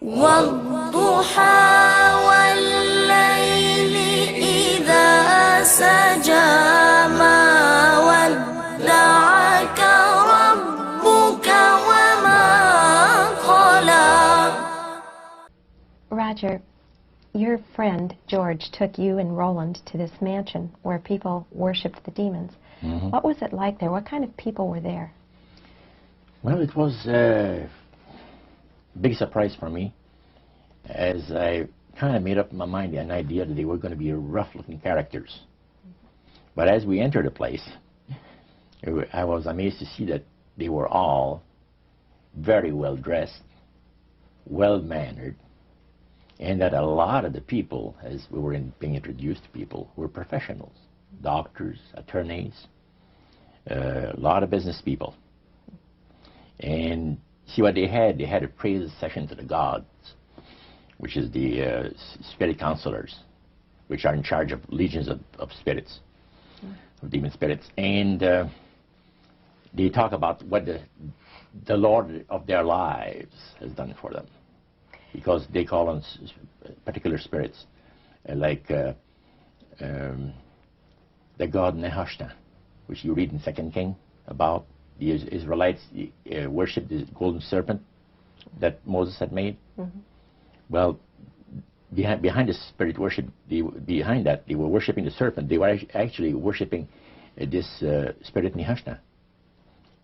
والضحى والليل إذا سجى ما ودعك ربك وما قلى. Roger, your friend George took you and Roland to this mansion where people worshipped the demons. Mm-hmm. What was it like there? What kind of people were there? Well, it was a big surprise for me, as I kind of made up in my mind an idea that they were going to be rough-looking characters. But as we entered the place, I was amazed to see that they were all very well-dressed, well-mannered, and that a lot of the people, as we were being introduced to people, were professionals, doctors, attorneys, a lot of business people. And see what they had a praise session to the gods, which is the spirit counselors, which are in charge of legions of spirits, of demon spirits. And they talk about what the Lord of their lives has done for them, because they call on particular spirits, like the god Nehushtan, which you read in 2 King about. The Israelites worshipped the golden serpent that Moses had made. Mm-hmm. Well, behind the spirit worship, behind that, they were worshipping the serpent. They were actually worshipping this spirit Nehushtan.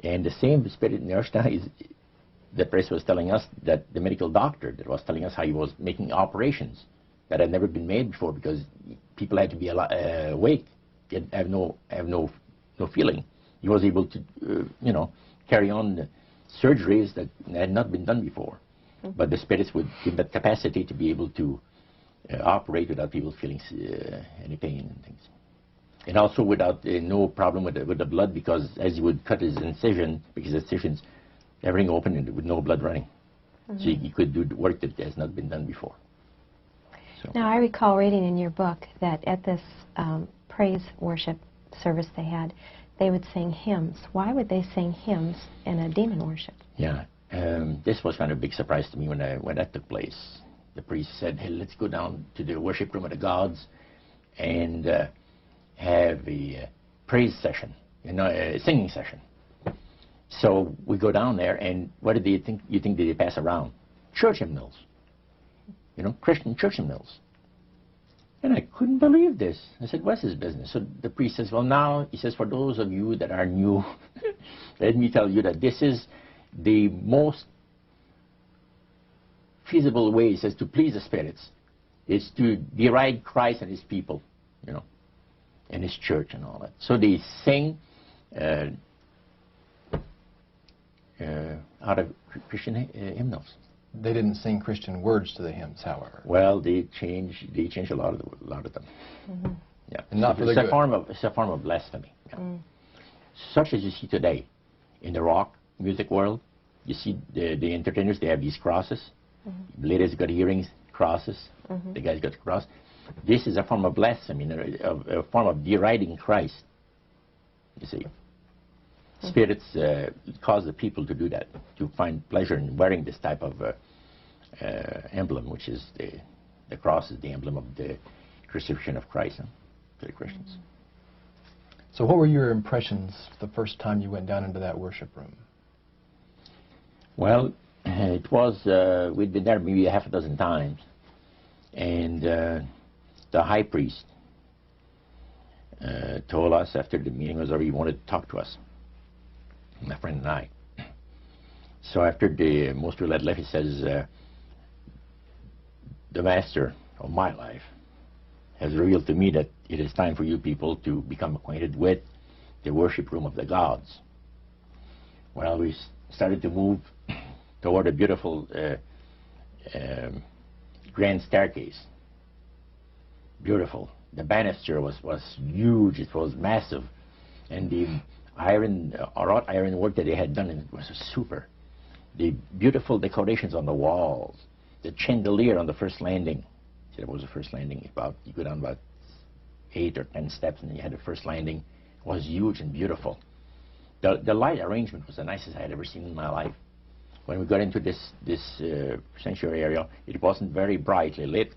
And the same spirit Nehushtan is, the priest was telling us, that the medical doctor that was telling us how he was making operations that had never been made before, because people had to be awake, have no feeling. He was able to, carry on the surgeries that had not been done before. Mm-hmm. But the spirits would give that capacity to be able to operate without people feeling any pain and things. And also without no problem with the blood, because as he would cut his incision, because incisions, everything open and with no blood running. Mm-hmm. So he could do the work that has not been done before. So. Now, I recall reading in your book that at this praise worship service they had, they would sing hymns. Why would they sing hymns in a demon worship? Yeah, this was kind of a big surprise to me when that took place. The priest said, "Hey, let's go down to the worship room of the gods and have a praise session, a singing session." So we go down there, and what did you think they pass around? Church hymnals, Christian church hymnals. And I couldn't believe this. I said, "What's his business?" So the priest says, "Well, now," he says, "for those of you that are new, let me tell you that this is the most feasible way," he says, "to please the spirits. It's to deride Christ and his people, and his church and all that." So they sing out of Christian hymnals. They didn't sing Christian words to the hymns, however. Well, they changed a lot of them. Mm-hmm. Yeah, and not for the good. It's a form of blasphemy. Yeah. Mm. Such as you see today in the rock music world. You see the entertainers, they have these crosses. Mm-hmm. The ladies got earrings, crosses. Mm-hmm. The guys got the cross. This is a form of blasphemy, a form of deriding Christ. You see. Spirits cause the people to do that, to find pleasure in wearing this type of emblem, which is the cross is the emblem of the crucifixion of Christ to the Christians. So what were your impressions the first time you went down into that worship room? Well, it was, we'd been there maybe half a dozen times, and the high priest told us after the meeting was over, he wanted to talk to us, my friend and I. So after most people had left, he says, "The master of my life has revealed to me that it is time for you people to become acquainted with the worship room of the gods." Well, we started to move toward a beautiful grand staircase. Beautiful. The banister was huge. It was massive, and the wrought iron work that they had done in it was super. The beautiful decorations on the walls, the chandelier on the first landing. See, that was the first landing. You go down about 8 or 10 steps, and then you had the first landing. It was huge and beautiful. The light arrangement was the nicest I had ever seen in my life. when we got into this sanctuary area, it wasn't very brightly lit,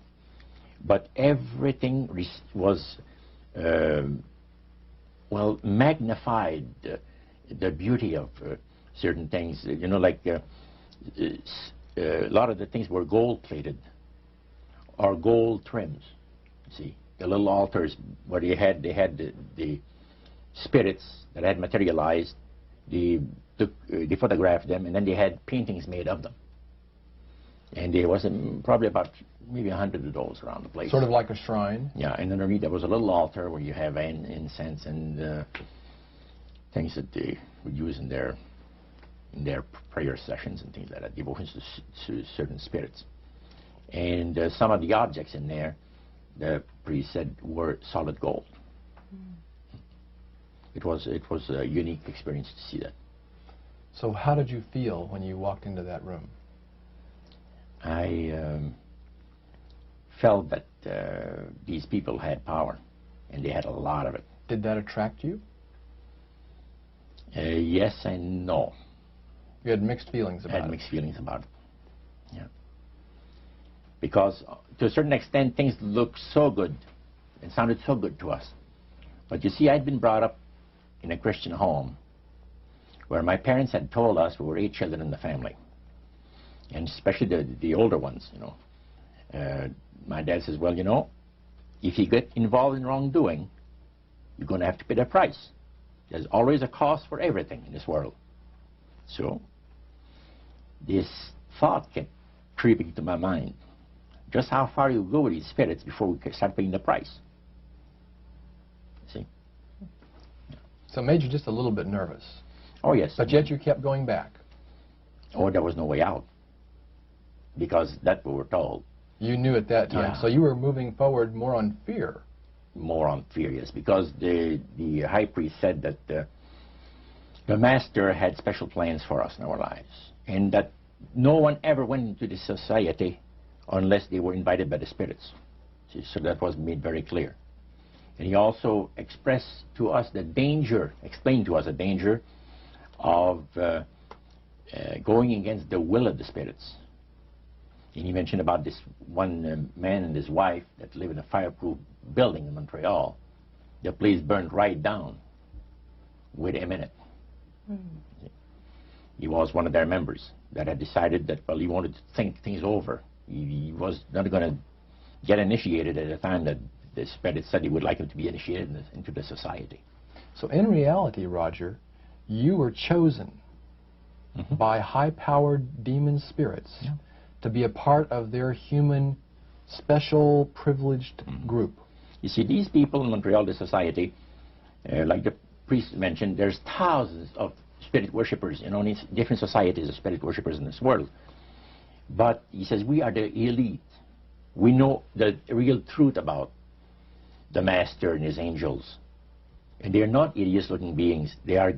but everything was well magnified. The beauty of certain things, you know, like a lot of the things were gold plated or gold trims. See, the little altars where they had the spirits that had materialized. They photographed them, and then they had paintings made of them. And there was probably about maybe 100 of those around the place. Sort of like a shrine? Yeah, and underneath there was a little altar where you have incense and things that they would use in their prayer sessions and things like that, devotions to certain spirits. And some of the objects in there, the priest said, were solid gold. It was a unique experience to see that. So how did you feel when you walked into that room? I felt that these people had power, and they had a lot of it. Did that attract you? Yes and no. You had mixed feelings about it? I had mixed feelings about it, yeah. Because to a certain extent, things looked so good and sounded so good to us. But you see, I'd been brought up in a Christian home where my parents had told us we were 8 children in the family, and especially the older ones, you know. My dad says, well, you know, if you get involved in wrongdoing, you're going to have to pay the price. There's always a cost for everything in this world. So this thought kept creeping to my mind. Just how far you go with these spirits before we start paying the price. See? So it made you just a little bit nervous. Oh, yes. But yet you kept going back. Oh, there was no way out. Because that's what we're told. You knew at that time. Yeah. So you were moving forward more on fear. More on fear, yes. Because the high priest said that the master had special plans for us in our lives. And that no one ever went into this society unless they were invited by the spirits. See, so that was made very clear. And he also expressed to us the danger, explained to us the danger of going against the will of the spirits. And he mentioned about this one man and his wife that live in a fireproof building in Montreal. The place burned right down within a minute. He was one of their members that had decided that, well, he wanted to think things over. He was not going to get initiated at a time that the spirit said he would like him to be initiated into the society. So in reality, Roger, you were chosen by high-powered demon spirits to be a part of their human, special, privileged group. You see, these people in Montreal, the society, like the priest mentioned, there's thousands of spirit worshippers in only different societies of spirit worshippers in this world. But he says, we are the elite. We know the real truth about the Master and his angels. And they are not hideous-looking beings. They are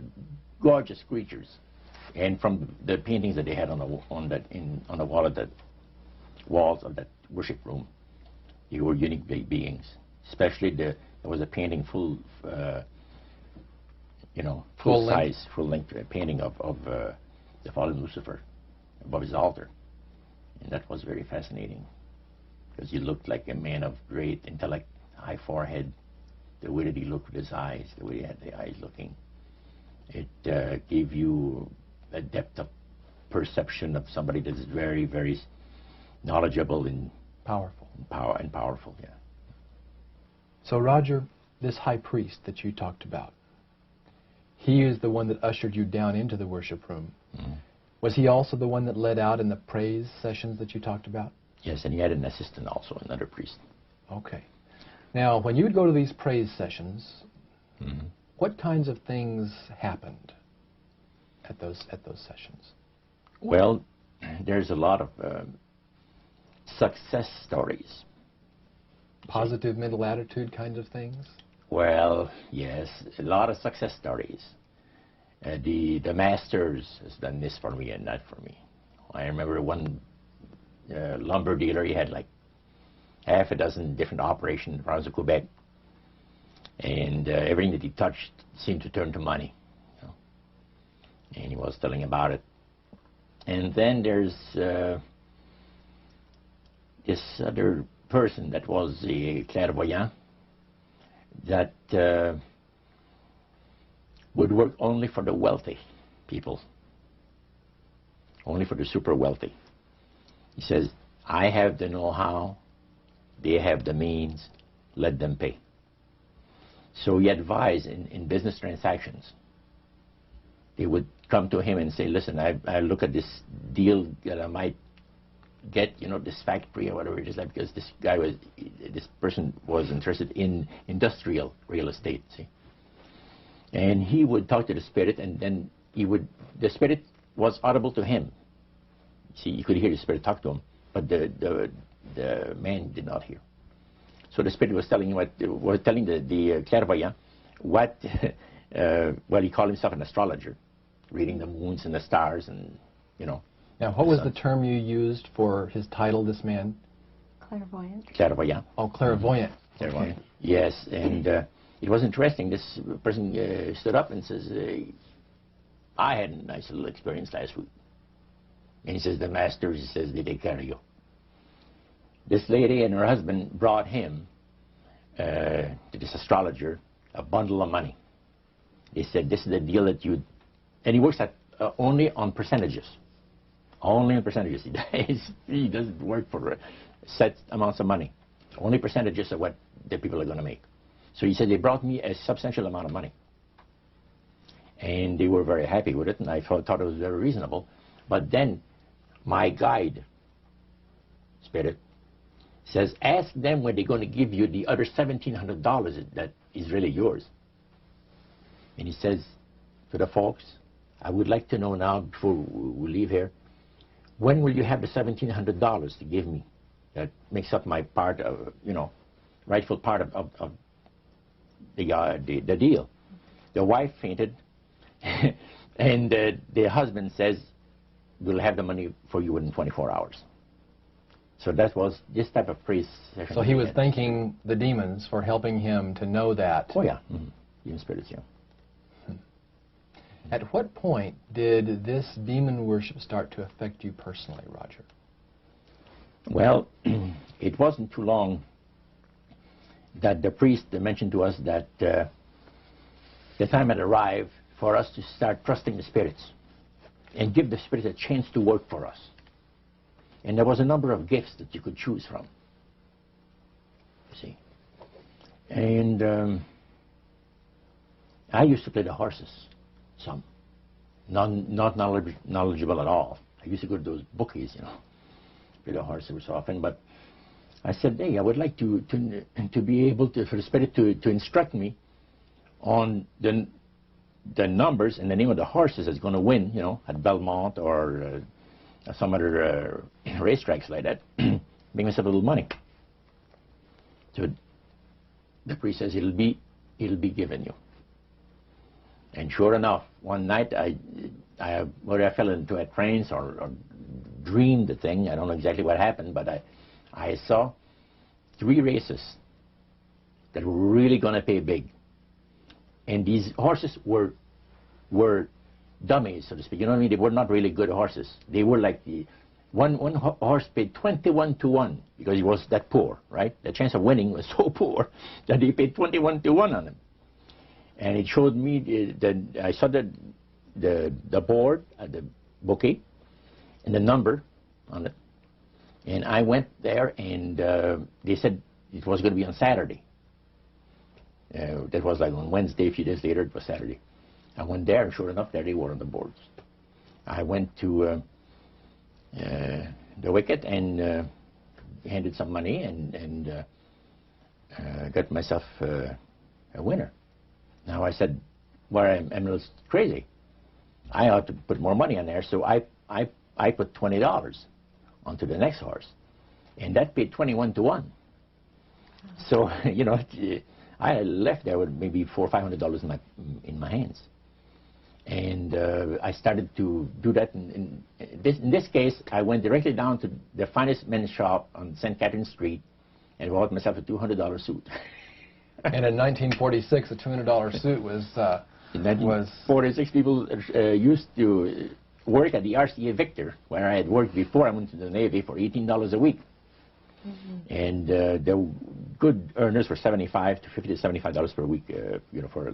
gorgeous creatures. And from the paintings that they had on the wall of the walls of that worship room, they were unique beings. Especially there was a painting full size, full-length painting of the fallen Lucifer above his altar. And that was very fascinating, because he looked like a man of great intellect, high forehead, the way that he looked with his eyes, the way he had the eyes looking. It gave you a depth of perception of somebody that is very, very knowledgeable and powerful. Powerful, yeah. So Roger, this high priest that you talked about, he is the one that ushered you down into the worship room. Was he also the one that led out in the praise sessions that you talked about? Yes, and he had an assistant also, another priest. Okay. Now, when you would go to these praise sessions, what kinds of things happened at those sessions? Well, there's a lot of success stories. Positive mental attitude kinds of things? Well, yes, a lot of success stories. The masters has done this for me and that for me. I remember one lumber dealer, he had like half a dozen different operations in the province of Quebec, and everything that he touched seemed to turn to money. You know? And he was telling about it. And then there's this other person that was a clairvoyant that would work only for the wealthy people, only for the super wealthy. He says, I have the know-how, they have the means, let them pay. So he advised in business transactions. They would come to him and say, listen, I look at this deal that I might get, you know, this factory or whatever it is, like, because this person was interested in industrial real estate, see. And he would talk to the spirit, and then the spirit was audible to him. See, you could hear the spirit talk to him, but the man did not hear. So the spirit was telling the clairvoyant what, well, he called himself an astrologer, reading the moons and the stars, and, you know. Now, what was the term you used for his title, this man? Clairvoyant. Clairvoyant. Oh, clairvoyant. Clairvoyant. Okay. Yes, and it was interesting. This person stood up and says, I had a nice little experience last week. And he says, the master, he says, they take care of you. This lady and her husband brought him, to this astrologer, a bundle of money. They said, this is the deal that you... And he works at only on percentages. Only on percentages. He doesn't work for set amounts of money. Only percentages of what the people are going to make. So he said, they brought me a substantial amount of money. And they were very happy with it, and I thought it was very reasonable. But then my guide, spirit, says, ask them when they're going to give you the other $1,700 that is really yours. And he says to the folks, I would like to know now, before we leave here, when will you have the $1,700 to give me? That makes up my part of, you know, rightful part of the deal. The wife fainted, and the husband says, we'll have the money for you within 24 hours. So that was this type of praise session. So he was thanking the demons for helping him to know that. Oh, yeah. Mm-hmm. Even spirits, yeah. At what point did this demon worship start to affect you personally, Roger? Well, it wasn't too long that the priest mentioned to us that the time had arrived for us to start trusting the spirits and give the spirits a chance to work for us. And there was a number of gifts that you could choose from, you see. And I used to play the horses, some. Not knowledgeable at all. I used to go to those bookies, you know, play the horse every so often. But I said, hey, I would like to be able to, for the spirit to instruct me on the numbers and the name of the horses that's going to win, you know, at Belmont or some other racetracks like that, make myself a little money. So the priest says, it'll be given you. And sure enough, one night whether I fell into a trance or dreamed the thing, I don't know exactly what happened, but I saw 3 races that were really going to pay big. And these horses were dummies, so to speak. You know what I mean? They were not really good horses. They were like one horse paid 21 to 1 because he was that poor, right? The chance of winning was so poor that they paid 21 to 1 on him. And it showed me I saw the board at the bookie and the number on it. And I went there, and they said it was going to be on Saturday. That was like on Wednesday. A few days later, it was Saturday. I went there, and sure enough, there they were on the boards. I went to the wicket and handed some money and got myself a winner. Now I said, well, I'm a little crazy. I ought to put more money on there, so I put $20 onto the next horse, and that paid 21 to 1. So you know, I left there with maybe $400 or $500 in my hands, and I started to do that. In this case, I went directly down to the finest men's shop on St. Catherine Street and bought myself a $200 suit. And in 1946, a $200 suit was... In 1946, people used to work at the RCA Victor, where I had worked before I went to the Navy, for $18 a week. And the good earners were $75 to $50 to $75 per week, you know, for